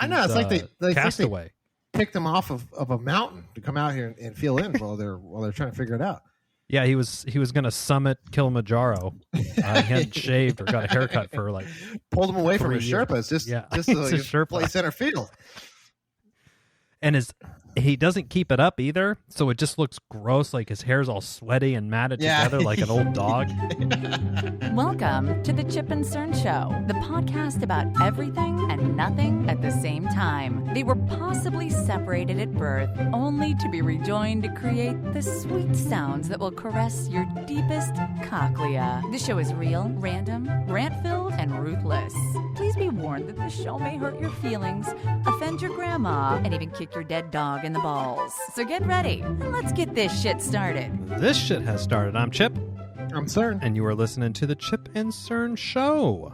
I know it's like they Castaway. Picked him off of a mountain to come out here and fill in while they're trying to figure it out. Yeah, he was going to summit Kilimanjaro. He hadn't shaved or got a haircut for like pulled him away from his years. Sherpas just so he could play center field. And he doesn't keep it up either, so it just looks gross. Like his hair's all sweaty and matted together like an old dog. Welcome to the Chip and Cern Show, the podcast about everything and nothing at the same time. They were possibly separated at birth, only to be rejoined to create the sweet sounds that will caress your deepest cochlea. The show is real, random, rant-filled, and ruthless. Please be warned that the show may hurt your feelings, offend your grandma, and even kick your dead dog in the balls. So get ready, and let's get this shit started. This shit has started. I'm Chip. I'm Cern. And you are listening to the Chip and Cern Show.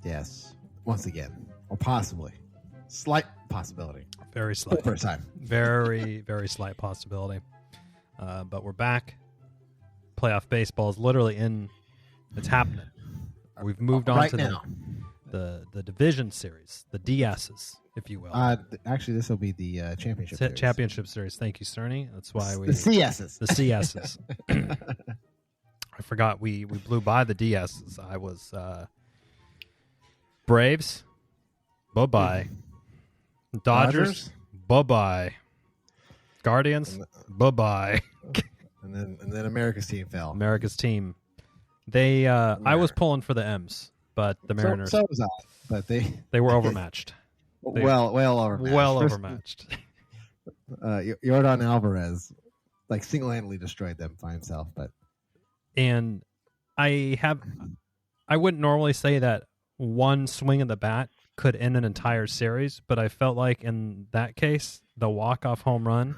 Yes. Once again. Or possibly. Slight possibility. Very slight. First time. Very, very slight possibility. But we're back. Playoff baseball is literally it's happening. We've moved on to now. The division series, the DSs, if you will. Actually, this will be the championship series. Championship series. Thank you, Cerny. That's why the CSs. The CSs. I forgot we blew by the DSs. I was Braves, bye-bye. Dodgers, bye-bye. Guardians, bye-bye. and then America's team fell. America's team. They I was pulling for the M's, but the Mariners. So was I, but they were overmatched. Well overmatched. Well overmatched. Yordan Alvarez like single-handedly destroyed them by himself, and I wouldn't normally say that one swing of the bat could end an entire series, but I felt like in that case, the walk-off home run,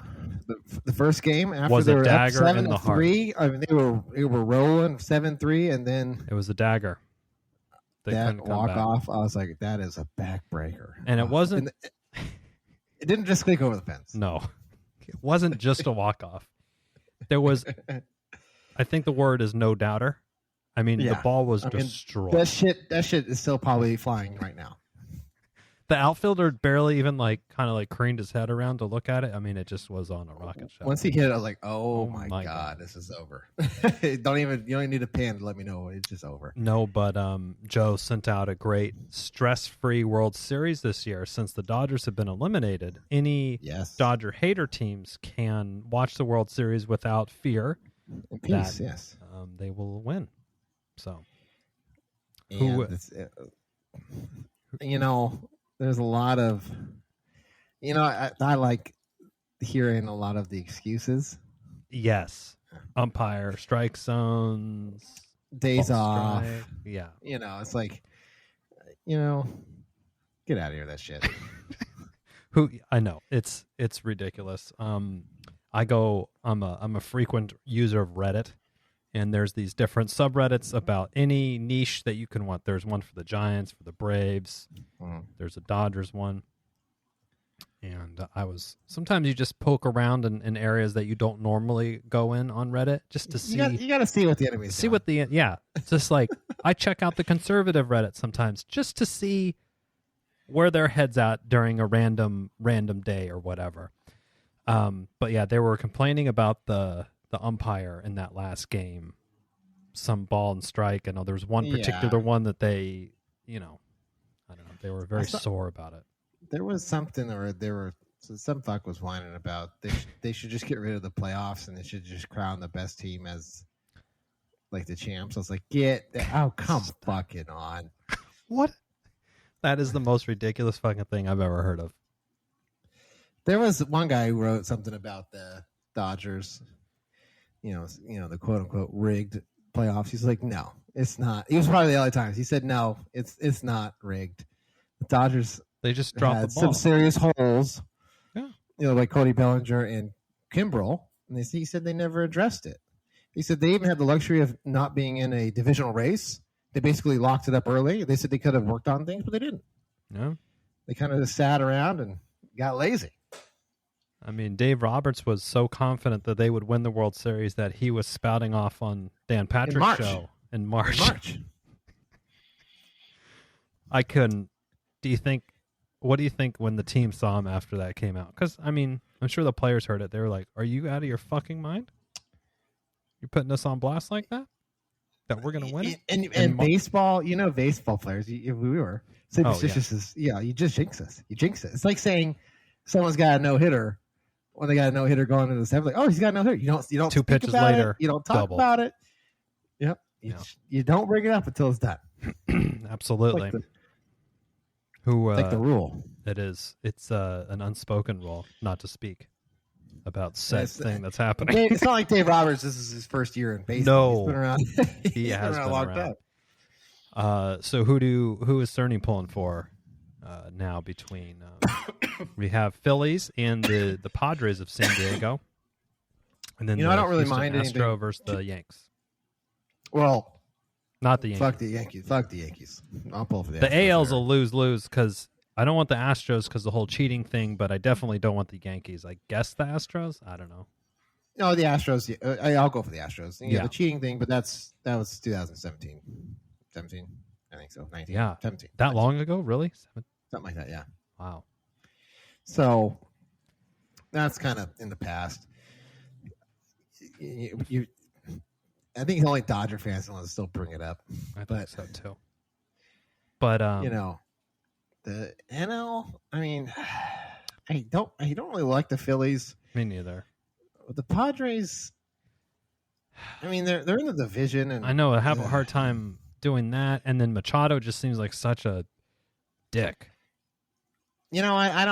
the first game after was they a were dagger up 7-3, in the heart. I mean, they were rolling 7-3, and then it was a dagger. That walk-off, I was like, that is a backbreaker. And it wasn't. It didn't just squeak over the fence. No, it wasn't just a walk-off. There was. I think the word is no doubter. I mean, the ball was destroyed. That shit is still probably flying right now. The outfielder barely even kind of craned his head around to look at it. I mean, it just was on a rocket ship. Once he hit it, I was like, oh my God, this is over. You don't even need a pan to let me know it's just over. No, but Joe sent out a great stress-free World Series this year. Since the Dodgers have been eliminated, any Dodger hater teams can watch the World Series without fear. In peace, yes. They will win. So, there's a lot of, I like hearing a lot of the excuses. Yes. Umpire, strike zones, days off. Strike. Yeah. It's like, get out of here, that shit. I know. It's ridiculous. I'm a frequent user of Reddit, and there's these different subreddits about any niche that you can want. There's one for the Giants, for the Braves. There's a Dodgers one. And sometimes you just poke around in areas that you don't normally go in on Reddit just to see. You got to see what the enemy's doing. It's just like I check out the conservative Reddit sometimes just to see where their head's at during a random day or whatever. But yeah, they were complaining about the umpire in that last game, some ball and strike. I know there was one particular one that they, I don't know, they were very sore about it. There was something, some fuck was whining about they should just get rid of the playoffs and they should just crown the best team as like the champs. I was like, come fucking on. What? That is the most ridiculous fucking thing I've ever heard of. There was one guy who wrote something about the Dodgers, the quote unquote rigged playoffs. He's like, no, it's not. He was part of the LA Times. He said, no, it's not rigged. The Dodgers, they just dropped the ball. Some serious holes, like Cody Bellinger and Kimbrel, and he said they never addressed it. He said they even had the luxury of not being in a divisional race. They basically locked it up early. They said they could have worked on things, but they didn't. No, they kind of just sat around and got lazy. I mean, Dave Roberts was so confident that they would win the World Series that he was spouting off on Dan Patrick's show in March. I couldn't. I couldn't. Do you think what do you think when the team saw him after that came out? Because, I mean, I'm sure the players heard it. They were like, are you out of your fucking mind? You're putting us on blast like that? That we're going to win it? And baseball, baseball players, if we were. You just jinx us. You jinx it. It's like saying someone's got a no-hitter when they got a no-hitter going into the seventh. Like, oh, he's got a no-hitter. You don't 2 pitches later. You don't talk double. about it. Yep. You don't bring it up until it's done. Absolutely. Like the rule. It is. It's an unspoken rule not to speak about said thing that's happening. It's not like Dave Roberts. This is his first year in baseball. No. He's been around. He has been around. So who is Cerny pulling for now between we have Phillies and the Padres of San Diego, and then I don't really mind Astro anything versus the Yanks. Well, not the Yankees. Fuck the Yankees. I'll pull for the Astros. The AL's a lose because I don't want the Astros because the whole cheating thing, but I definitely don't want the Yankees. I guess the Astros. I don't know. No, the Astros. I'll go for the Astros. The cheating thing, but that was 2017. 17, I think so. 19, yeah, 17. That 19. Long ago, really? Something like that, yeah. Wow. So that's kind of in the past. I think only Dodger fans want to still bring it up. I think so too. But the NL. I mean, I don't really like the Phillies. Me neither. The Padres. I mean, they're in the division, and I know I have a hard time doing that, and then Machado just seems like such a dick. I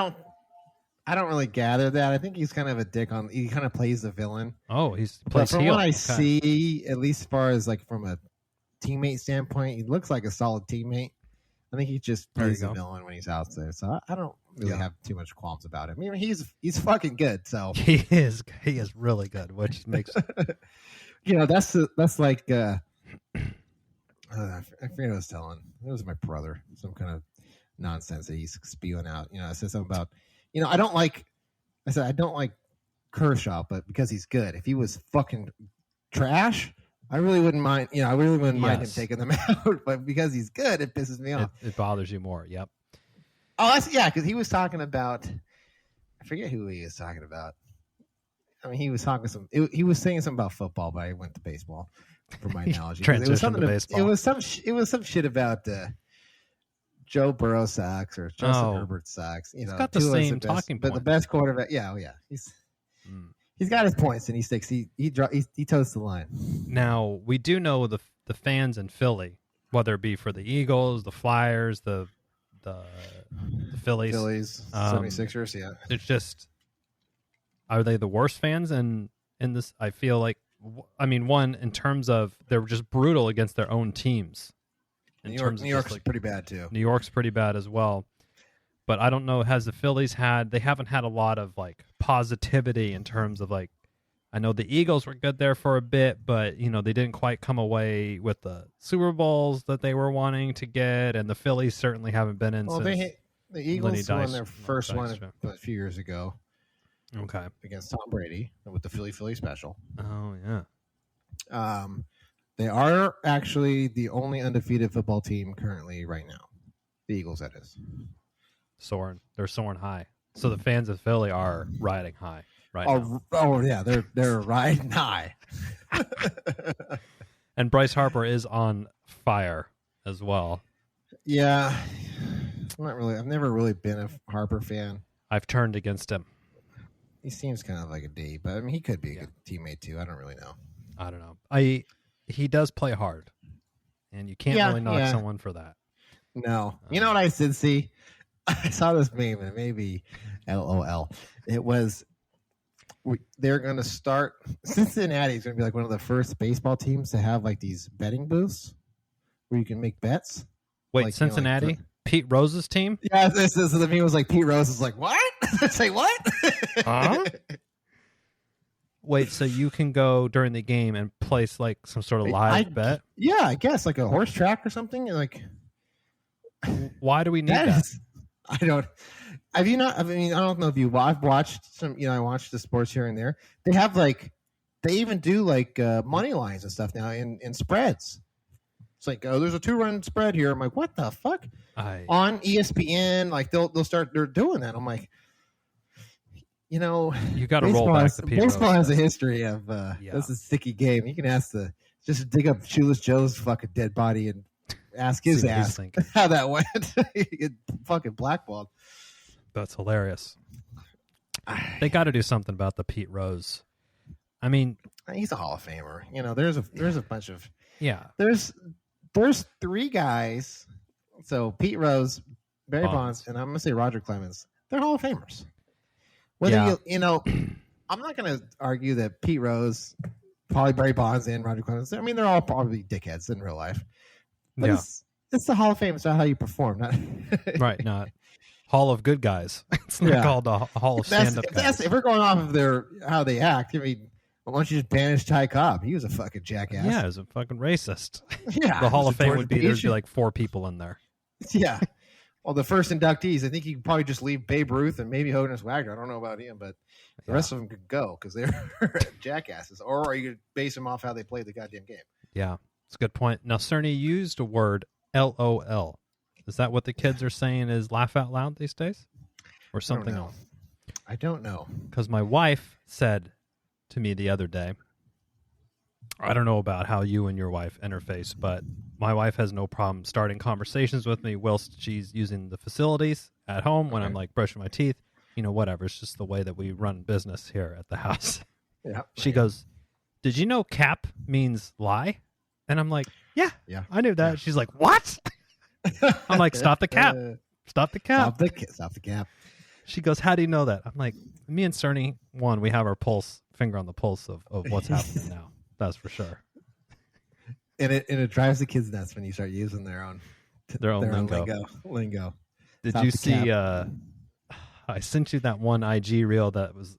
don't really gather that. I think he's kind of a dick. He kind of plays the villain. Oh, plays from heel. What I see, at least as far as like from a teammate standpoint, he looks like a solid teammate. I think he just plays the villain when he's out there. So I don't really have too much qualms about him. I mean, he's fucking good. So he is really good, which makes that's like I forget what I was telling. It was my brother. Some kind of nonsense that he's spewing out. I said something about, I don't like Kershaw, but because he's good. If he was fucking trash, I really wouldn't mind. I really wouldn't mind him taking them out. But because he's good, it pisses me off. It bothers you more. Yep. Oh, because he was talking about. I forget who he was talking about. I mean, he was talking he was saying something about football, but I went to baseball for my analogy. Transition to baseball. It was some shit about Joe Burrow sacks or Justin Herbert sacks. He's got the same talking point. But the best quarterback, yeah. He's got his points and he sticks. He toes the line. Now we do know the fans in Philly, whether it be for the Eagles, the Flyers, the Phillies, 76ers. Yeah, it's just. Are they the worst fans in this? I feel like, one, in terms of they're just brutal against their own teams. New York's pretty bad too. New York's pretty bad as well. But I don't know, has the Phillies they haven't had a lot of like positivity in terms of like, I know the Eagles were good there for a bit, but they didn't quite come away with the Super Bowls that they were wanting to get, and the Phillies certainly haven't been in since the Eagles won their first one a few years ago. Okay. Against Tom Brady with the Philly special. Oh, yeah. They are actually the only undefeated football team currently right now. The Eagles, that is. They're soaring high. So the fans of Philly are riding high right now. Oh, yeah. They're riding high. And Bryce Harper is on fire as well. Yeah. I've never really been a Harper fan. I've turned against him. He seems kind of like a D, but I mean, he could be a good teammate too. I don't really know. I don't know. He does play hard, and you can't really knock someone for that. No. You know what I did see? I saw this meme, and maybe LOL. It was they're going to start. Cincinnati's going to be like one of the first baseball teams to have like these betting booths where you can make bets. Wait, like, Cincinnati? Pete Rose's team? Yeah, the meme was like Pete Rose is like, what? Say what? Huh? Wait, so you can go during the game and place like some sort of live bet? Yeah, I guess like a horse track or something. Like, why do we need that? I don't. Have you not? I mean, I don't know if you. I've watched some. I watched the sports here and there. They have like, they even do like money lines and stuff now in spreads. It's like, oh, there's a 2-run spread here. I'm like, what the fuck? On ESPN, like they're doing that. I'm like, you got to roll back the Pete baseball Rose has stuff. a history of this is a sticky game. You can ask just dig up Shoeless Joe's fucking dead body and ask his ass how that went. You get fucking blackballed. That's hilarious. They got to do something about the Pete Rose. I mean, he's a Hall of Famer. There's a bunch of There's 3 guys. So Pete Rose, Barry Bonds, and I'm gonna say Roger Clemens. They're Hall of Famers. Whether I'm not gonna argue that Pete Rose, probably Barry Bonds, and Roger Clemens. I mean, they're all probably dickheads in real life. But it's the Hall of Fame. It's not how you perform. Not right. Not Hall of Good Guys. It's not called a Hall of Stand-Up Guys. If we're going off of how they act, I mean, why don't you just banish Ty Cobb? He was a fucking jackass. Yeah, he was a fucking racist. Yeah. The Hall of Fame would be, there'd be like 4 people in there. Yeah. Well, the first inductees, I think you could probably just leave Babe Ruth and maybe Honus Wagner. I don't know about him, but the rest of them could go because they're jackasses. Or are you going to base them off how they played the goddamn game? Yeah, that's a good point. Now, Cerny used a word, LOL. Is that what the kids are saying is laugh out loud these days? Or something else? I don't know. Because my wife said to me the other day, I don't know about how you and your wife interface, but my wife has no problem starting conversations with me whilst she's using the facilities at home when I'm like brushing my teeth, whatever. It's just the way that we run business here at the house. Yeah. She goes, did you know cap means lie? And I'm like, yeah, I knew that. Yeah. She's like, what? I'm like, stop the cap. Stop the cap. Stop the cap. She goes, how do you know that? I'm like, me and Cerny, we have our finger on the pulse of what's happening now. That's for sure. And it drives the kids nuts when you start using their own lingo. Did you see? I sent you that one IG reel that was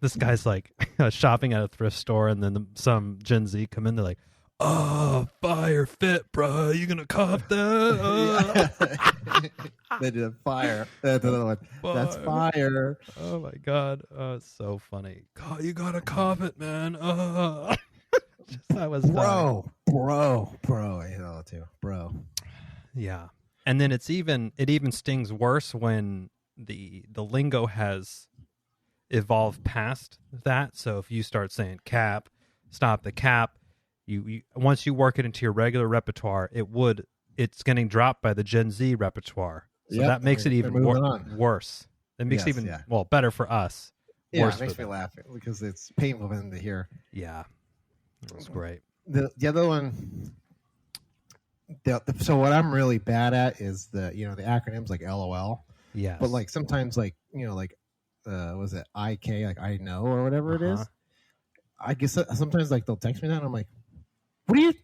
this guy's like shopping at a thrift store, and then some Gen Z come in. They're like, "Oh, fire fit, bro! You gonna cop that?" They did a fire. That's another one. That's fire. Oh my god! It's so funny. God, you gotta cop it, man. That was bro. I hate all too, bro. Yeah, and then it even stings worse when the lingo has evolved past that. So if you start saying cap, stop the cap, you once you work it into your regular repertoire, it's getting dropped by the Gen Z repertoire. So that makes it even worse. It makes it even better for us. Yeah, it makes me laugh because it's painful for them to hear. Yeah. That's great. The other one. So what I'm really bad at is the acronyms like LOL. Yeah. But like sometimes like was it IK like I know or whatever it is. I guess sometimes like they'll text me that and I'm like, would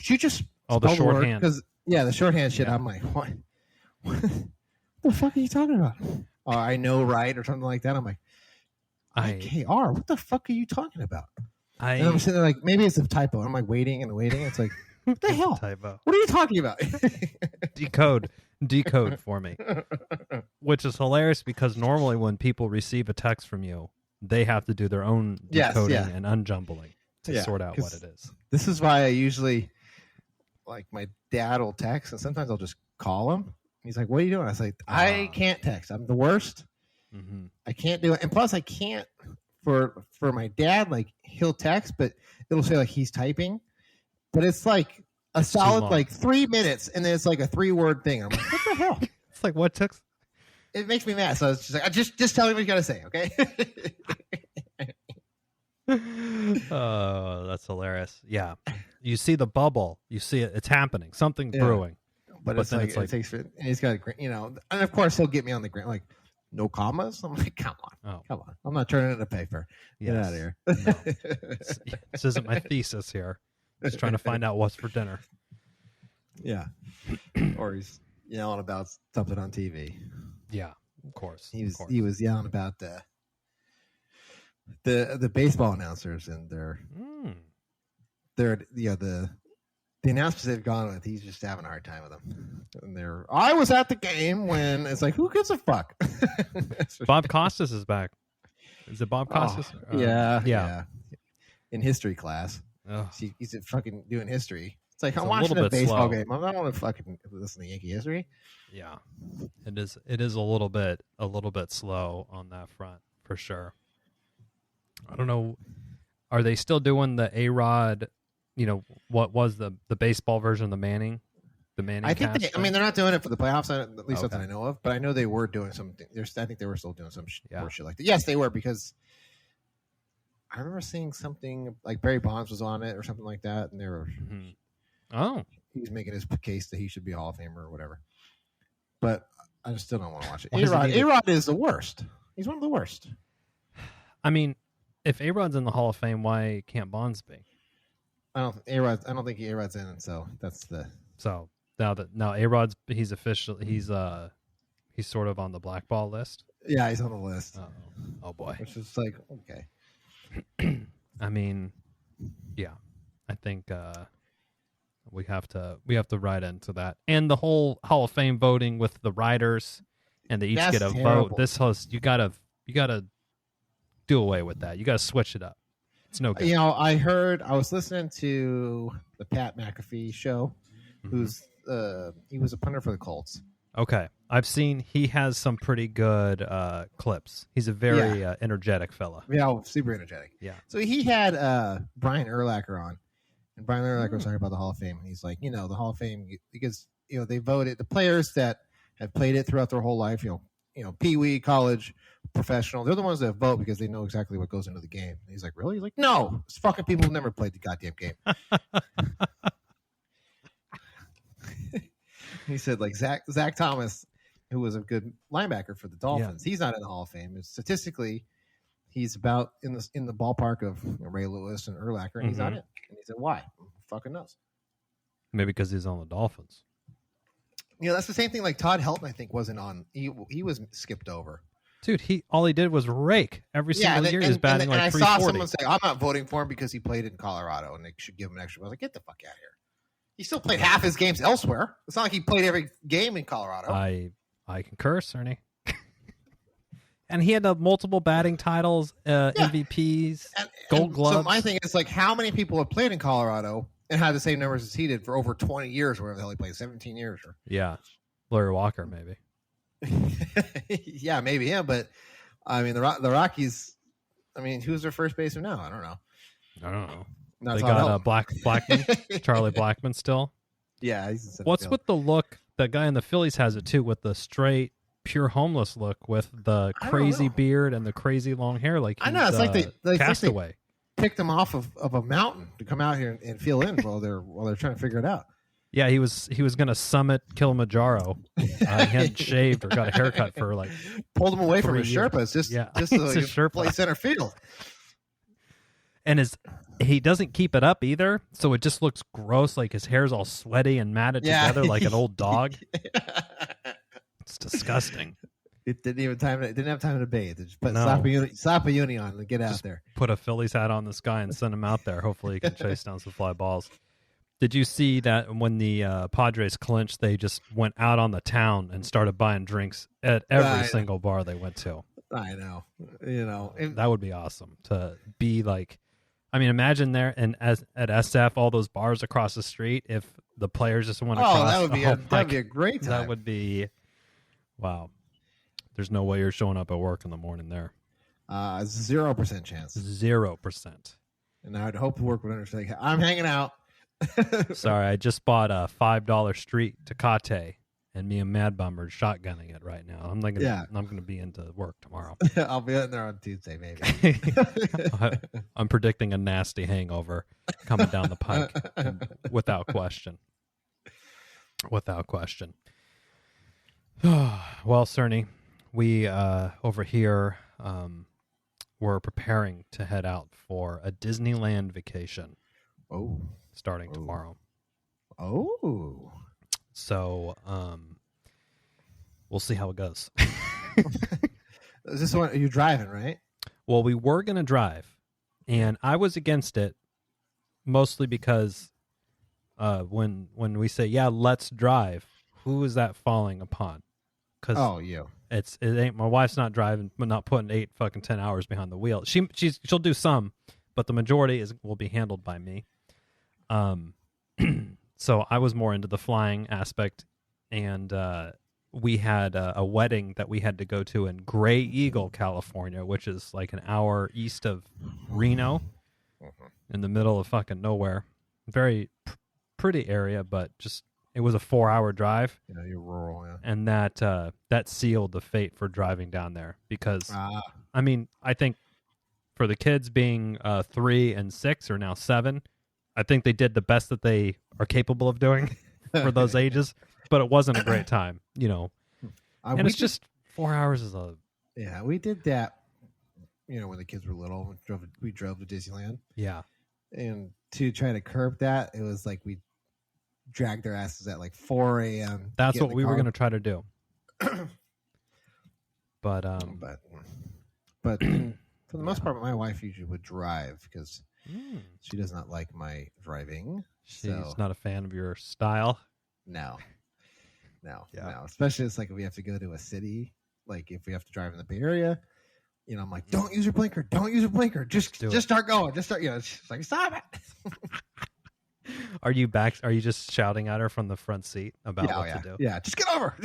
you just the shorthand? Because the shorthand shit. I'm like, what the fuck are you talking about? I know right or something like that. I'm like, IKR. What the fuck are you talking about? And I'm sitting there like, maybe it's a typo. I'm like waiting and waiting. It's like, what the hell? Typo. What are you talking about? Decode for me. Which is hilarious because normally when people receive a text from you, they have to do their own decoding and unjumbling to sort out what it is. This is why I usually, like, my dad will text, and sometimes I'll just call him. He's like, what are you doing? I was like, I can't text. I'm the worst. Mm-hmm. I can't do it. And plus, I can't. For my dad, like he'll text, but it'll say like he's typing, but it's like a solid like 3 minutes, and then it's like a 3-word thing. I'm like, what the hell? It's like what text? It makes me mad. So it's just like, just tell me what you gotta say, okay? Oh, that's hilarious. Yeah, you see the bubble, you see it. It's happening. Something's brewing. But it's like it takes, and he's got and of course he'll get me on the ground like. No commas? I'm like, come on. I'm not turning it into paper. Get out of here. No. This isn't my thesis here. Just trying to find out what's for dinner. Yeah. Or he's yelling about something on TV. Yeah, of course. He was yelling about the baseball announcers and the announcers they've gone with, he's just having a hard time with them. And I was at the game when it's like, who gives a fuck? Bob Costas is back. Is it Bob Costas? Yeah. In history class. Oh. He's fucking doing history. It's like It's I'm a watching little a bit baseball slow. game. I don't want to fucking listen to Yankee history. Yeah, it is. It is a little bit slow on that front for sure. I don't know. Are they still doing the A-Rod? You know, what was the baseball version of the Manning? The Manning. I think. cast I mean, they're not doing it for the playoffs. At least Okay. that's what I know of. But I know they were doing something. I think they were still doing some Yeah. more shit like that. Yes, they were, because I remember seeing something like Barry Bonds was on it or something like that, and they were. Mhm. Oh, He's making his case that he should be a Hall of Famer or whatever. But I just still don't want to watch it. Why does it need to- A-Rod is the worst. He's one of the worst. I mean, if A-Rod's in the Hall of Fame, why can't Bonds be? I don't think A-Rod's in, so that's the. So now A-Rod's he's sort of on the blackball list. Yeah, he's on the list. Oh boy. Which is like, okay. I mean, yeah, I think we have to ride into that, and the whole Hall of Fame voting with the writers, and they each That's get a terrible. vote. This host, you gotta do away with that. You gotta switch it up. It's no good. You know, I was listening to the Pat McAfee show, who's he was a punter for the Colts. Okay, I've seen he has some pretty good clips. He's a very energetic fella. Yeah, super energetic. Yeah. So he had Brian Urlacher on, and Brian Urlacher was talking about the Hall of Fame, and he's like, the Hall of Fame, because they voted the players that have played it throughout their whole life. Pee-wee, college, professional. They're the ones that vote because they know exactly what goes into the game. And he's like, really? He's like, no, it's fucking people who never played the goddamn game. He said, like, Zach Thomas, who was a good linebacker for the Dolphins, he's not in the Hall of Fame. And statistically, he's about in the ballpark of Ray Lewis and Urlacher, and he's not in. And he said, why? Who fucking knows? Maybe because he's on the Dolphins. That's the same thing. Like Todd Helton, I think, wasn't on. He was skipped over. Dude, all he did was rake every single year. He was batting and like I 340. saw someone say, I'm not voting for him because he played in Colorado and they should give him an extra. I was like, get the fuck out of here. He still played half his games elsewhere. It's not like he played every game in Colorado. I concur, Cerny. And he had multiple batting titles, MVPs, Gold Gloves. So my thing is, like, how many people have played in Colorado and had the same numbers as he did for over 20 years, or whatever the hell he played, 17 years? Yeah. Larry Walker, maybe. Yeah, maybe him. But, I mean, the Rockies, I mean, who's their first baseman now? I don't know. No, They got Blackman, Charlie Blackman still. Yeah. He's What's with the look? The guy in the Phillies has it too, with the straight, pure homeless look, with the crazy beard and the crazy long hair. Like I know, it's like they Castaway. Picked him off of a mountain to come out here and fill in while they're trying to figure it out. Yeah, he was going to summit Kilimanjaro. He hadn't shaved or got a haircut for like pulled him away from 3 his years. Sherpas just It's so a he Sherpa. could play center field. And he doesn't keep it up either, so it just looks gross. Like his hair's all sweaty and matted together like an old dog. It's disgusting. It didn't have time to bathe. It just put No. slap a uni on and get out there. Put a Phillies hat on this guy and send him out there. Hopefully he can chase down some fly balls. Did you see that when the Padres clinched, they just went out on the town and started buying drinks at every single bar they went to? I know. That would be awesome to be like. I mean, imagine there and at SF, all those bars across the street. If the players just went across, that would be a great time. That would be, wow. There's no way you're showing up at work in the morning there. 0% chance. 0%. And I'd hope the work would understand. I'm hanging out. Sorry, I just bought a $5 street Tecate, and me and Mad Bum are shotgunning it right now. I'm gonna be into work tomorrow. I'll be in there on Tuesday, maybe. I'm predicting a nasty hangover coming down the pike, without question. Without question. Well, Cerny, we over here we're preparing to head out for a Disneyland vacation. Oh. Starting tomorrow. Oh. So, we'll see how it goes. Is this one? You're driving, right? Well, we were going to drive, and I was against it, mostly because when we say, yeah, let's drive, who is that falling upon? Because you. It ain't my wife's not driving, but not putting 10 hours behind the wheel. She'll do some, but the majority will be handled by me. So I was more into the flying aspect, and we had a wedding that we had to go to in Gray Eagle, California, which is like an hour east of Reno, in the middle of fucking nowhere. Very pretty area, but just it was a 4-hour drive. Yeah, you're rural, yeah. And that sealed the fate for driving down there because, I mean, I think for the kids being 3 and 6 or now 7, I think they did the best that they are capable of doing for those ages, but it wasn't a great time, you know. And it's just 4 hours is a... Yeah, we did that, you know, when the kids were little. We drove to Disneyland. Yeah. And to try to curb that, it was like we dragged their asses at like 4 a.m. That's what we were going to try to do. But for the most part, my wife usually would drive because she does not like my driving. She's not a fan of your style. No. Especially it's like if we have to go to a city, like if we have to drive in the Bay Area, you know, I'm like, don't use your blinker. Just start going. You know, she's like, stop it. Are you just shouting at her from the front seat about what to do? Yeah, just get over.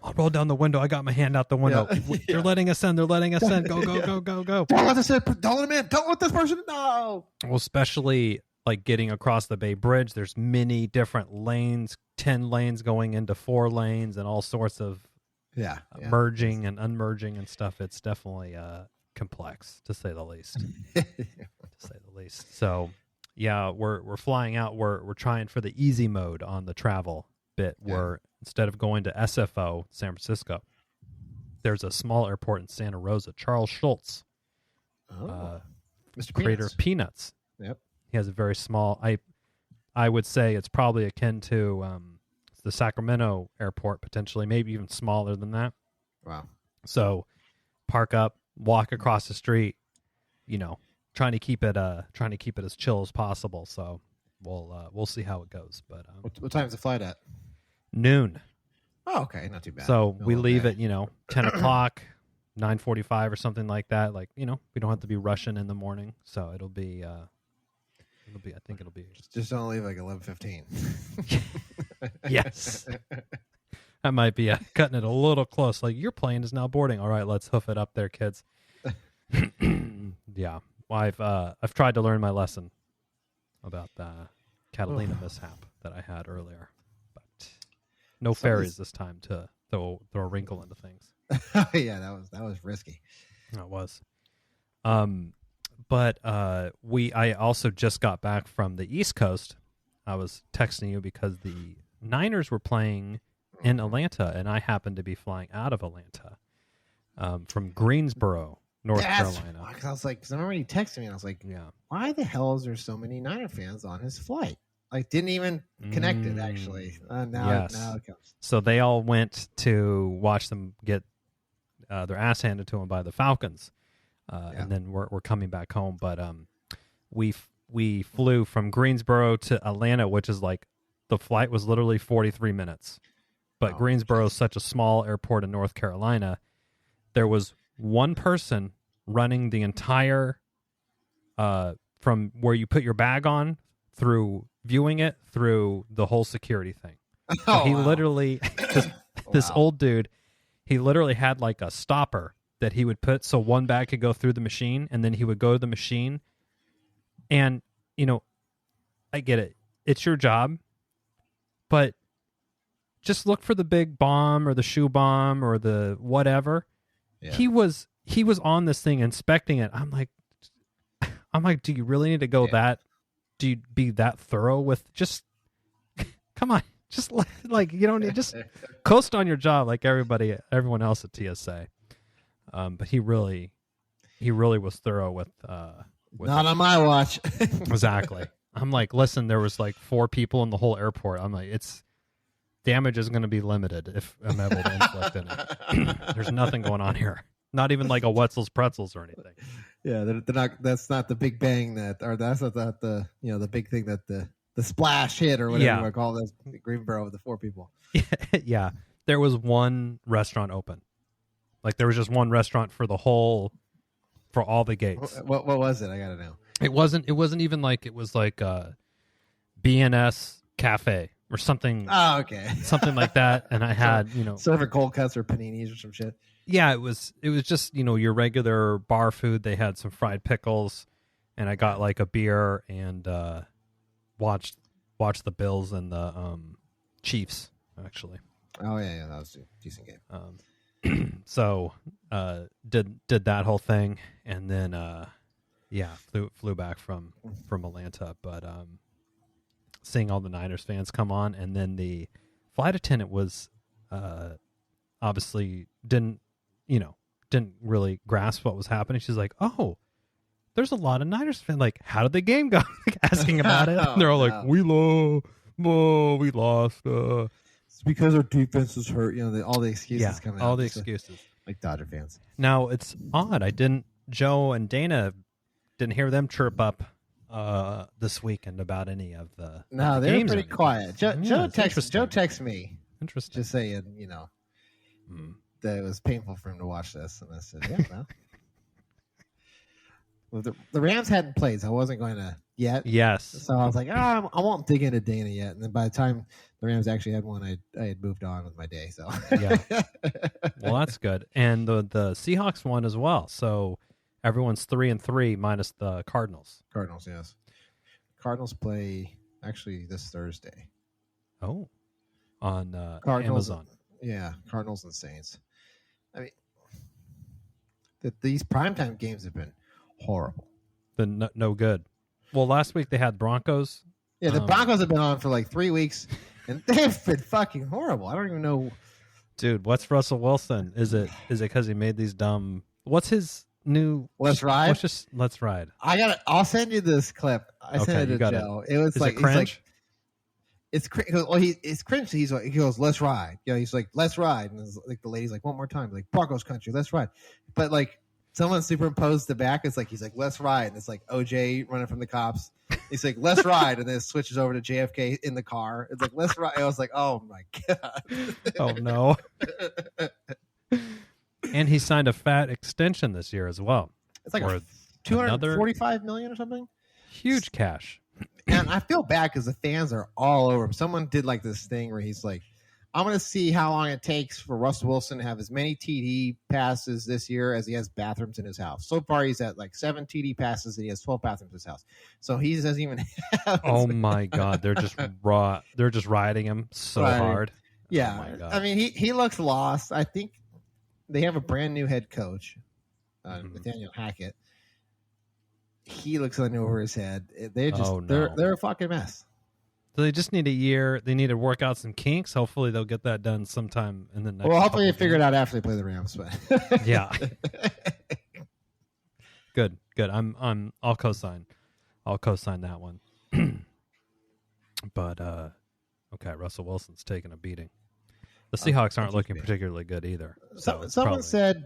I'll roll down the window. I got my hand out the window. Yeah. They're letting us in. Go. Don't let this in. Don't let him in. Don't let this person know. Well, especially like getting across the Bay Bridge, there's many different lanes, 10 lanes going into 4 lanes and all sorts of merging and unmerging and stuff. It's definitely complex, to say the least. So... yeah, we're flying out. We're trying for the easy mode on the travel bit. Where instead of going to SFO, San Francisco, there's a small airport in Santa Rosa. Charles Schultz, Mr. creator of Peanuts. Yep, he has a very small. I would say it's probably akin to the Sacramento airport, potentially, maybe even smaller than that. Wow. So, park up, walk across the street. You know. Trying to keep it as chill as possible. So we'll see how it goes. But what time is the flight at? Noon. Oh, okay, not too bad. So we leave at 10 o'clock, 9:45 or something like that. Like we don't have to be rushing in the morning. So it'll be. I think it'll be. Just don't leave like 11:15. Yes. That might be cutting it a little close. Like your plane is now boarding. All right, let's hoof it up there, kids. Yeah. Well, I've tried to learn my lesson about the Catalina mishap that I had earlier, but no ferries this time to throw a wrinkle into things. Yeah, that was risky. That was. But I also just got back from the East Coast. I was texting you because the Niners were playing in Atlanta, and I happened to be flying out of Atlanta from Greensboro, North Carolina. Because I was like, because I remember you texted me, and I was like, why the hell is there so many Niner fans on his flight? Like, didn't even connect it, actually. Now it comes. So they all went to watch them get their ass handed to them by the Falcons. And then we're coming back home. But we flew from Greensboro to Atlanta, which is like, the flight was literally 43 minutes. But Greensboro is such a small airport in North Carolina. There was one person running the entire from where you put your bag on through viewing it through the whole security thing. So he literally this old dude, he literally had like a stopper that he would put so one bag could go through the machine, and then he would go to the machine. And I get it, it's your job, but just look for the big bomb or the shoe bomb or the whatever. Yeah. He was on this thing inspecting it. I'm like, do you really need to go that? Do you be that thorough with just? Come on, just like you don't need just coast on your job like everyone else at TSA. But he really was thorough with not on my watch. Exactly. I'm like, listen, there was like 4 people in the whole airport. I'm like, damage is going to be limited if I'm able to inflict any. There's nothing going on here. Not even like a Wetzel's Pretzels or anything. Yeah, they're not. That's not the Big Bang that's not the the big thing that the splash hit or whatever you want to call this. Greensboro with the 4 people. Yeah, there was one restaurant open. Like there was just one restaurant for all the gates. What was it? I gotta know. It wasn't even like it was like BNS cafe or something. Oh, okay. Something like that. And I had, serving cold cuts or paninis or some shit. Yeah, it was just, your regular bar food. They had some fried pickles, and I got like a beer and watched the Bills and the Chiefs, actually. Oh yeah, that was a decent game. So did that whole thing, and then flew back from Atlanta, but seeing all the Niners fans come on, and then the flight attendant was obviously didn't really grasp what was happening. She's like, "Oh, there's a lot of Niners fans. Like, how did the game go?" Like, asking about it. And they're all like, "We lost. It's because our defense is hurt." All the excuses coming out. All the excuses. Like Dodger fans. Now, it's odd. Joe and Dana didn't hear them chirp up this weekend about any of the No, they were pretty quiet. Joe texted me. Interesting. Just saying, that it was painful for him to watch this. And I said, yeah, well, the Rams hadn't played, so I wasn't going to yet. Yes. So I was like, I won't dig into Dana yet. And then by the time the Rams actually had one, I had moved on with my day. So yeah. Well, that's good. And the Seahawks won as well. So everyone's 3-3 minus the Cardinals. Cardinals, yes. Cardinals play actually this Thursday. Oh, on Cardinals, Amazon. Yeah, Cardinals and Saints. I mean, these primetime games have been horrible. Been no good. Well, last week they had Broncos. Yeah, the Broncos have been on for like 3 weeks, and they've been fucking horrible. I don't even know. Dude, what's Russell Wilson? Is it because he made these dumb? What's his new? Let's ride. Let's ride. I'll send you this clip. I sent it to Joe. It was is like it cringe? It's cringe. Well, it's cringe. He goes, "Let's ride." He's like, "Let's ride," and like the lady's like, "One more time," like Broncos country, let's ride. But like someone superimposed the back. It's like he's like, "Let's ride," and it's like OJ running from the cops. He's like, "Let's ride," and then it switches over to JFK in the car. It's like, "Let's ride." I was like, "Oh my god!" Oh no! And he signed a fat extension this year as well. It's like $245 million or something. Huge cash. And I feel bad because the fans are all over him. Someone did like this thing where he's like, I'm going to see how long it takes for Russell Wilson to have as many TD passes this year as he has bathrooms in his house. So far, he's at like 7 TD passes and he has 12 bathrooms in his house. So he doesn't even have. Oh my God. They're just They're just riding him so hard. Yeah. Oh my God. I mean, he looks lost. I think they have a brand new head coach, Nathaniel Hackett. He looks like over his head. They're a fucking mess. So they just need a year. They need to work out some kinks. Hopefully they'll get that done sometime in the next. Well, hopefully they figure it out after they play the Rams. But yeah. Good. I'll co-sign that one. But okay, Russell Wilson's taking a beating. The Seahawks aren't looking particularly good either. So someone said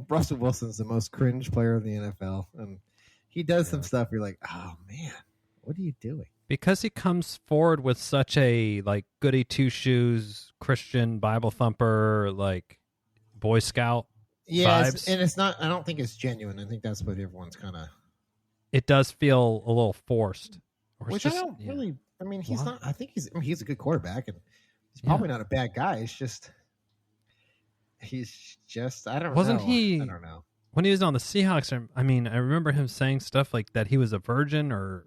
Russell Wilson's the most cringe player in the NFL, and he does some stuff. You're like, oh man, what are you doing? Because he comes forward with such a like goody two shoes Christian Bible thumper, like Boy Scout vibes. And it's not. I don't think it's genuine. I think that's what everyone's kind of. It does feel a little forced. Which I don't really. I mean, he's not. I think he's a good quarterback, and he's probably not a bad guy. It's just. He's just. I don't know. Wasn't he? I don't know. When he was on the Seahawks, I mean, I remember him saying stuff like that he was a virgin or.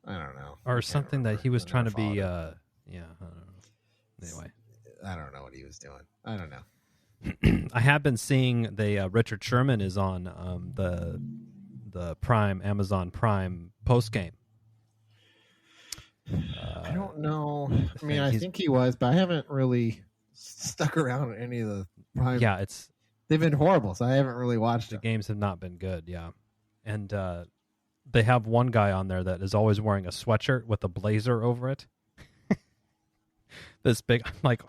I don't know. Or something that he was trying to be, I don't know. Anyway. I don't know what he was doing. I don't know. I have been seeing Richard Sherman is on the Prime, Amazon Prime post game. I don't know. I mean, I think he was, but I haven't really stuck around at any of the Prime. Yeah, they've been horrible, so I haven't really watched the games have not been good, yeah. And, they have one guy on there that is always wearing a sweatshirt with a blazer over it. This big, I'm like,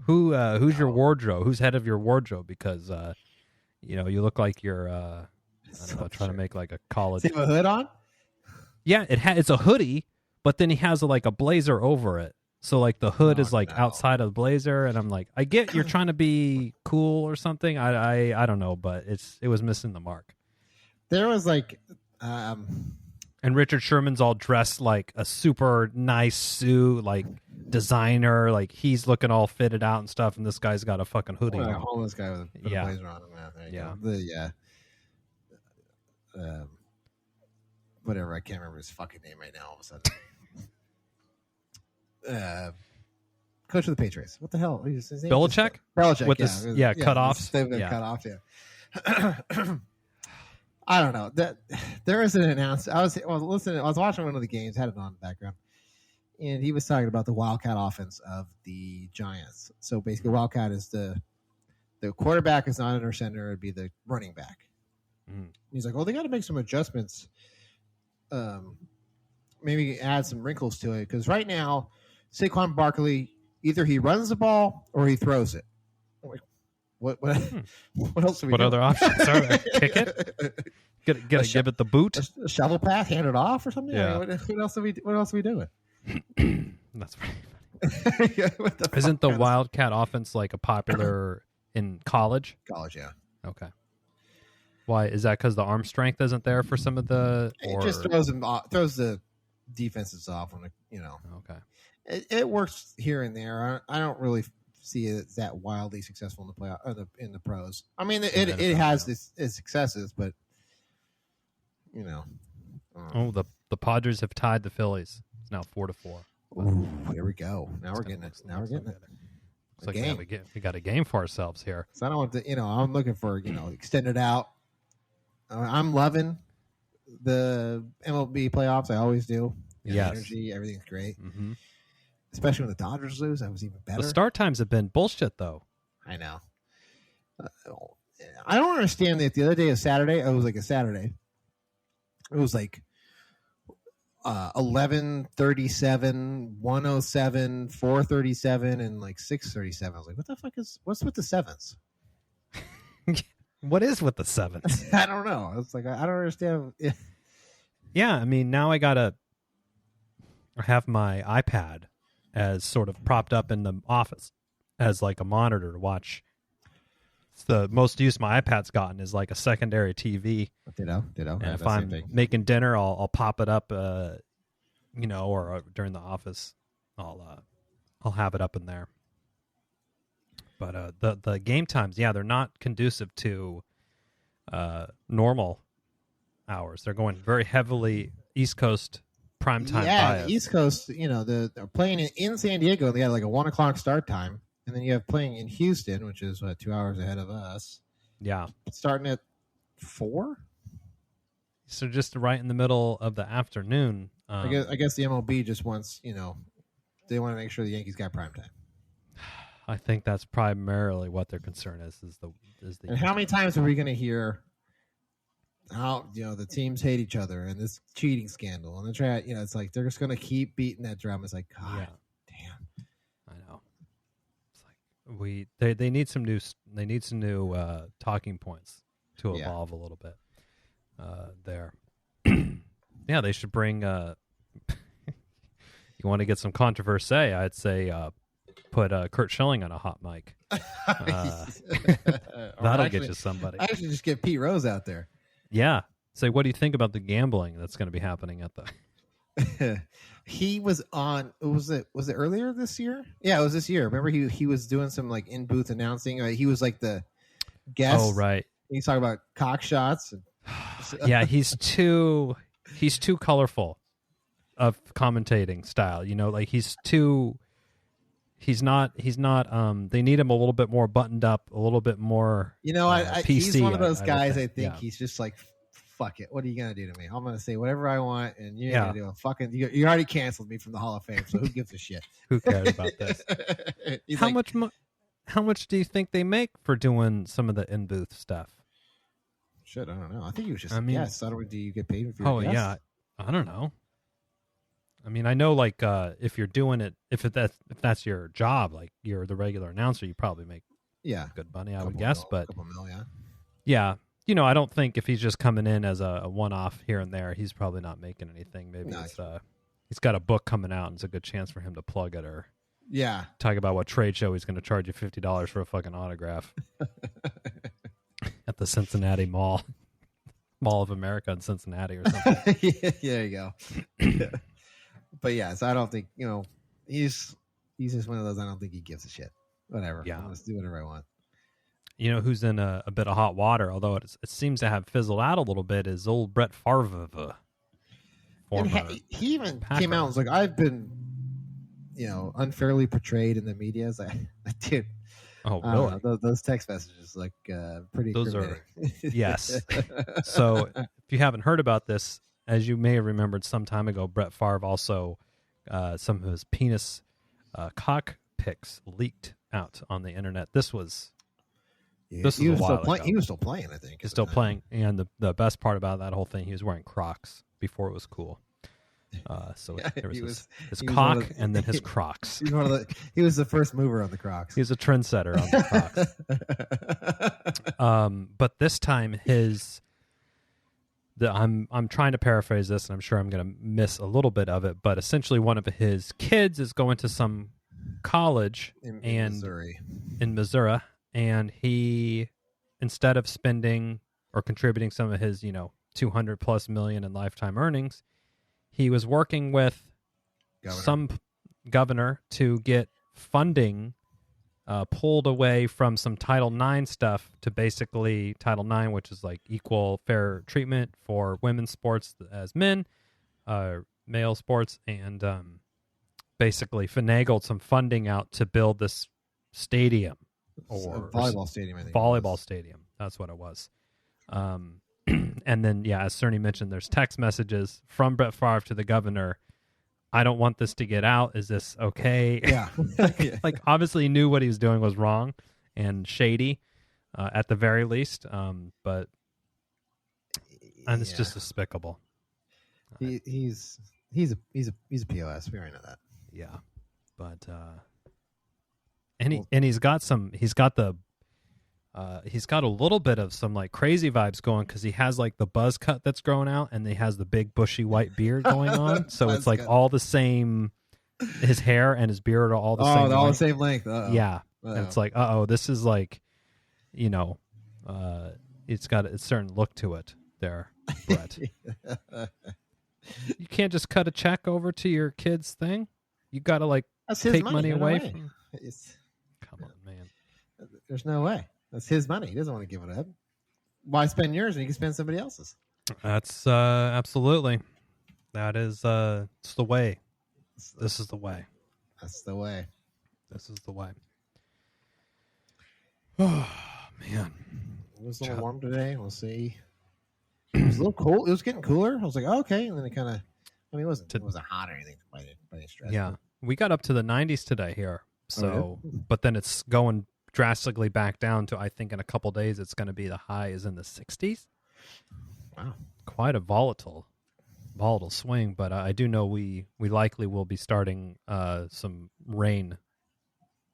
who's your wardrobe? Who's head of your wardrobe? Because, you look like you're, I don't know, trying to make like a college. Does he have a hood on? Yeah, it's a hoodie, but then he has like a blazer over it. So like the hood is like outside of the blazer, and I'm like, I get you're trying to be cool or something. I don't know, but it was missing the mark. There was like. And Richard Sherman's all dressed like a super nice suit, like designer, like he's looking all fitted out and stuff, and this guy's got a fucking hoodie on. A homeless guy with a blazer on him. There you go. Whatever, I can't remember his fucking name right now all of a sudden. Coach of the Patriots. What the hell? His name Belichick? Belichick, with cutoffs. They've been cut off, yeah. I don't know. There is an announcement. I was watching one of the games, had it on in the background, and he was talking about the Wildcat offense of the Giants. So basically, Wildcat is the quarterback is not under center; it'd be the running back. He's like, "Oh, they got to make some adjustments. Maybe add some wrinkles to it because right now, Saquon Barkley either he runs the ball or he throws it. What else? What other options are there? Kick it? Give it the boot? A shovel pass, hand it off, or something. Yeah. I mean, what else are we doing? That's pretty funny. Isn't the Wildcat offense like a popular in college? College, yeah. Okay. Why is that? Because the arm strength isn't there for some of the. It just throws the defenses off when Okay. It works here and there. I don't really see it that wildly successful in the play or in the pros. I mean, it has its successes, but the Padres have tied the Phillies. It's now 4-4. Ooh, here we go. Now we're getting it. Looks like we got a game for ourselves here. So I don't want to. I'm looking for extended out. I'm loving the MLB playoffs. I always do. Yes. Energy, everything's great. Mm-hmm. Especially when the Dodgers lose, that was even better. The start times have been bullshit, though. I know. I don't understand that the other day of Saturday, it was like a Saturday. It was like 11:37, 1:07, 4:37, and like 6:37. I was like, what the fuck what's with the sevens? What is with the sevens? I don't know. It's like, I don't understand. Yeah, I mean, now I have my iPad as sort of propped up in the office as like a monitor to watch. It's the most use my iPad's gotten is like a secondary TV. Ditto. And if I'm making dinner, I'll pop it up, or during the office, I'll have it up in there. But the game times, they're not conducive to normal hours. They're going very heavily East Coast primetime bias. East Coast, they're playing in San Diego. They got like a 1:00 start time. And then you have playing in Houston, which is 2 hours ahead of us. Yeah. Starting at 4? So just right in the middle of the afternoon. I guess the MLB just wants, they want to make sure the Yankees got prime time. I think that's primarily what their concern is the. And how many times are we going to hear how the teams hate each other and this cheating scandal and it's like they're just going to keep beating that drum. It's like, God damn. I know. It's like they need some new talking points to evolve a little bit there. Yeah, they should bring. You want to get some controversy? I'd say put Kurt Schilling on a hot mic. That'll get you somebody. I should just get Pete Rose out there. Yeah. Say, what do you think about the gambling that's going to be happening at the? He was on. Was it earlier this year? Yeah, it was this year. Remember, he was doing some like in booth announcing. He was like the guest. Oh, right. He's talking about cock shots. Yeah, he's too colorful of commentating style. Like he's not. They need him a little bit more buttoned up, a little bit more. PC, he's one of those guys. I think yeah. He's just like, fuck it. What are you gonna do to me? I'm gonna say whatever I want, and you're gonna do a fucking. You already canceled me from the Hall of Fame, so who gives a shit? Who cares about this? How much do you think they make for doing some of the in booth stuff? Shit, I don't know. I think he was just a guest. Do you get paid for your guest? Yeah, I don't know. I mean, I know, like, if you're doing it, if that's your job, like you're the regular announcer, you probably make good money, I would guess. But couple mil, yeah, I don't think if he's just coming in as a one-off here and there, he's probably not making anything. Maybe he's got a book coming out, and it's a good chance for him to plug it or talk about what trade show he's going to charge you $50 for a fucking autograph at the Cincinnati Mall. Mall of America in Cincinnati or something. Yeah, there you go. But yeah, so I don't think he's just one of those. I don't think he gives a shit. Whatever. Yeah. I'll just do whatever I want. You know who's in a bit of hot water, although it seems to have fizzled out a little bit, is old Brett Favre. And he even came out and was like, I've been, unfairly portrayed in the media. As dude. Oh, really? Those text messages, pretty. Those are, yes. So if you haven't heard about this, as you may have remembered some time ago, Brett Favre also, some of his penis cock pics leaked out on the internet. This was a while ago. He was still playing, I think. He's still playing, and the best part about that whole thing, he was wearing Crocs before it was cool. So there was his cock and then his Crocs. He was the first mover on the Crocs. He was a trendsetter on the Crocs. But this time I'm trying to paraphrase this, and I'm sure I'm going to miss a little bit of it, but essentially one of his kids is going to some college in Missouri, and he, instead of spending or contributing some of his, $200+ million in lifetime earnings, he was working with some governor to get funding pulled away from some Title IX stuff to basically Title IX, which is like equal fair treatment for women's sports as men, male sports, and basically finagled some funding out to build this stadium or volleyball stadium. I think volleyball stadium. That's what it was. And then, as Cerny mentioned, there's text messages from Brett Favre to the governor. I don't want this to get out. Is this okay? Yeah. Obviously he knew what he was doing was wrong and shady, at the very least. But it's just despicable. He's a POS. We already know that. Yeah. But he's got a little bit of some like crazy vibes going, because he has like the buzz cut that's growing out, and he has the big bushy white beard going on. So it's like all the same. His hair and his beard are all the same. Oh, all the same length. Uh-oh. Yeah, and it's like, this is like, it's got a certain look to it there, Brett. You can't just cut a check over to your kid's thing. You got to take money away from. Come on, man. There's no way. That's his money. He doesn't want to give it up. Why spend yours when you can spend somebody else's? That's absolutely. That is it's the way. This is the way. That's the way. This is the way. Oh, man. It was a little warm today. We'll see. It was a little cool. It was getting cooler. I was like, okay. And then it kind of, it wasn't hot or anything by any stretch. Yeah. We got up to the 90s today here. So, but then it's going drastically back down to, I think in a couple days, it's going to be the high is in the 60s. Wow. Quite a volatile swing, but I do know we likely will be starting some rain,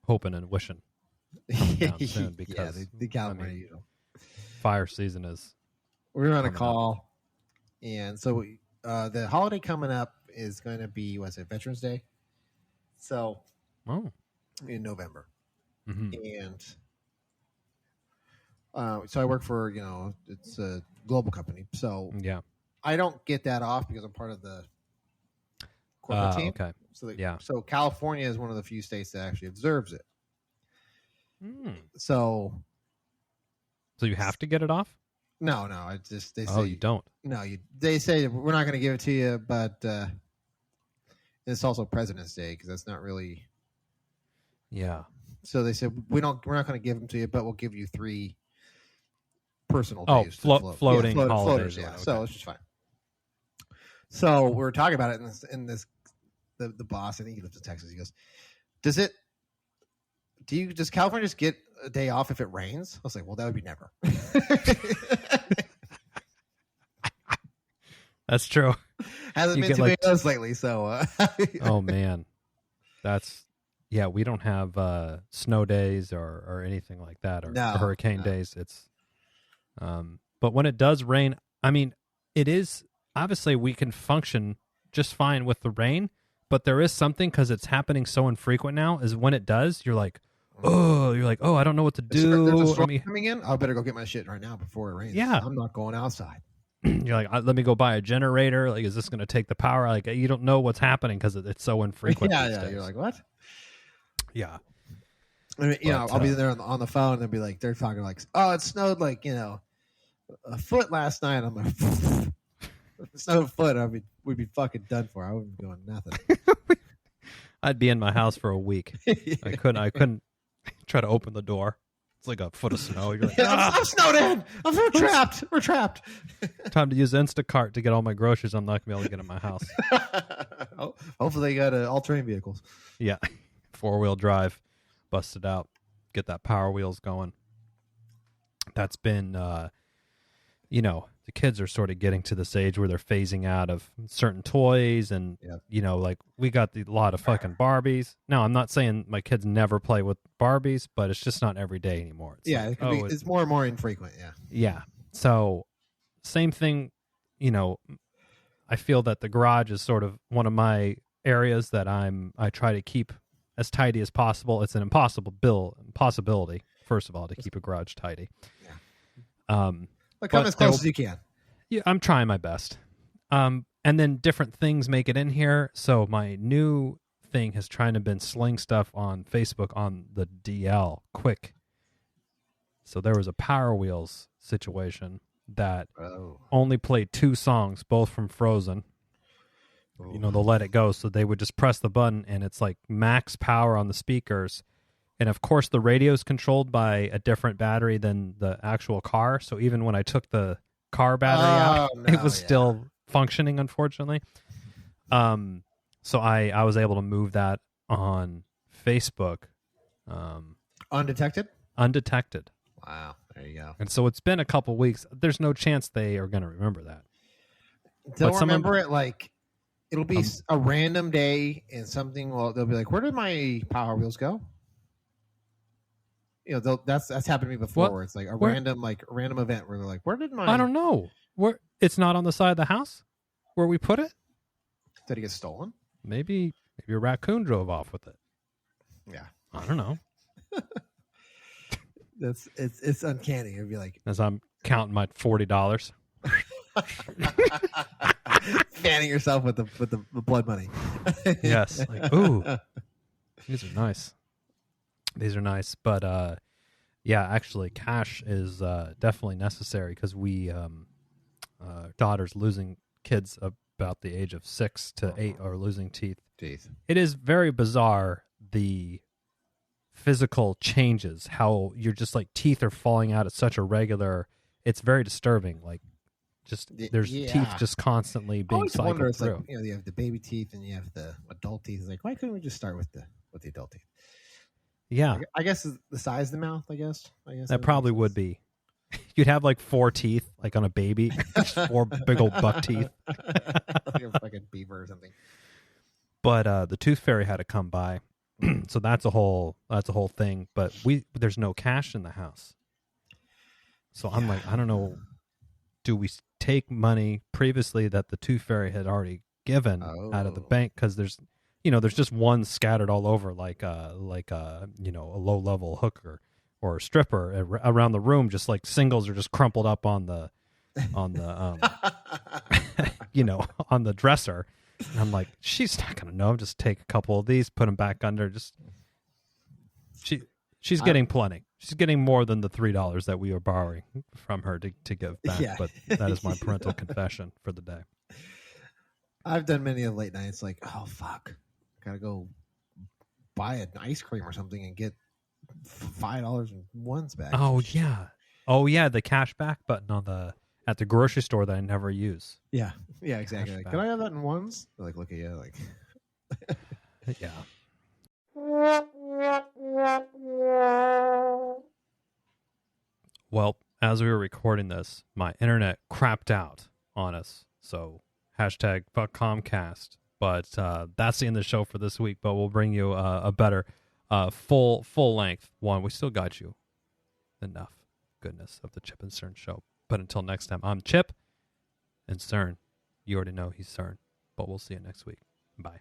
hoping and wishing soon, because the California fire season is. We were on a call, and so the holiday coming up is going to be Veterans Day, so in November, and so I work for it's a global company, so yeah. I don't get that off because I'm part of the corporate team. Okay. So California is one of the few states that actually observes it. So you have to get it off? No. They say you don't. No, they say we're not going to give it to you, but it's also President's Day because that's not really. Yeah. So they said we're not going to give them to you, but we'll give you 3 personal days. Floating holidays. Floaters, yeah. Okay. So it's just fine. So we were talking about it, and the boss, I think he lives in Texas. He goes, does California just get a day off if it rains? I was like, well, that would be never. That's true. Hasn't been too many of those lately, so. Oh man, we don't have snow days or anything like that, or hurricane days. It's, but when it does rain, it is obviously we can function just fine with the rain, but there is something because it's happening so infrequent now. Is when it does, you're like, oh, I don't know what to do. There's a storm coming in. I better go get my shit right now before it rains. Yeah, I'm not going outside. you're like, let me go buy a generator. Like, is this going to take the power? Like, you don't know what's happening because it's so infrequent. Yeah. You're like, what? Yeah. I mean, I'll be there on the phone and they'll be like, they're talking like, oh, it snowed like, a foot last night. I'm like, if it snowed a foot, we'd be fucking done for. I wouldn't be doing nothing. I'd be in my house for a week. I couldn't try to open the door. It's like a foot of snow. You're like, I'm snowed in. I'm trapped. We're trapped. Time to use Instacart to get all my groceries. I'm not going to be able to get in my house. Hopefully they got all-terrain vehicles. Yeah. 4-wheel drive. Busted out. Get that Power Wheels going. That's been, the kids are sort of getting to this age where they're phasing out of certain toys and, like we got a lot of fucking Barbies. Now, I'm not saying my kids never play with Barbies, but it's just not every day anymore. It's it's more and more infrequent. Yeah. Yeah. So same thing, I feel that the garage is sort of one of my areas that I try to keep as tidy as possible. It's an impossibility, first of all, to keep a garage tidy. Yeah. But come as close as you can. Yeah, I'm trying my best. And then different things make it in here. So my new thing has trying to been sling stuff on Facebook on the DL quick. So there was a Power Wheels situation that only played 2 songs, both from Frozen. They'll let it go. So they would just press the button and it's like max power on the speakers. And of course the radio is controlled by a different battery than the actual car. So even when I took the car battery out, it was still functioning, unfortunately. So I was able to move that on Facebook. Undetected? Undetected. Wow. There you go. And so it's been a couple weeks. There's no chance they are going to remember that. They'll remember it like it'll be a random day and something. Well, they'll be like, "Where did my Power Wheels go?" That's happened to me before. Where it's like random event where they're like, "Where did my?" I don't know. It's not on the side of the house where we put it. Did it get stolen? Maybe a raccoon drove off with it. Yeah, I don't know. It's uncanny. It'd be like as I'm counting my $40. Fanning yourself with the blood money. Yes. Like, ooh, these are nice. But actually cash is definitely necessary because we daughter's losing kids about the age of 6 to 8 are losing teeth. It is very bizarre, the physical changes, how you're just like teeth are falling out at such a regular, it's very disturbing. Like just there's teeth just constantly being cycled through. Like, you have the baby teeth and you have the adult teeth. It's like, why couldn't we just start with the adult teeth? Yeah, I guess the size of the mouth. I guess that probably would be. You'd have like 4 teeth, like on a baby, 4 big old buck teeth, like a fucking beaver or something. But the tooth fairy had to come by, so that's a whole thing. But there's no cash in the house, so I'm like, I don't know. Do we take money previously that the tooth fairy had already given out of the bank? Because there's just one scattered all over, like a low level hooker or a stripper around the room. Just like singles are just crumpled up on the on the dresser. And I'm like, she's not gonna know. Just take a couple of these, put them back under. She's getting plenty. She's getting more than the $3 that we are borrowing from her to give back. Yeah. But that is my parental confession for the day. I've done many of late nights. Like, oh fuck, gotta go buy an ice cream or something and get $5 and ones back. Oh yeah, the cash back button at the grocery store that I never use. Yeah, exactly. Like, can I have that in ones? They're like, look at you, like, yeah. Well, as we were recording this, my internet crapped out on us. So hashtag fuck Comcast. But that's the end of the show for this week. But we'll bring you a better full length one. We still got you enough goodness of the Chip and Cern Show. But until next time, I'm Chip and Cern. You already know he's Cern. But we'll see you next week. Bye.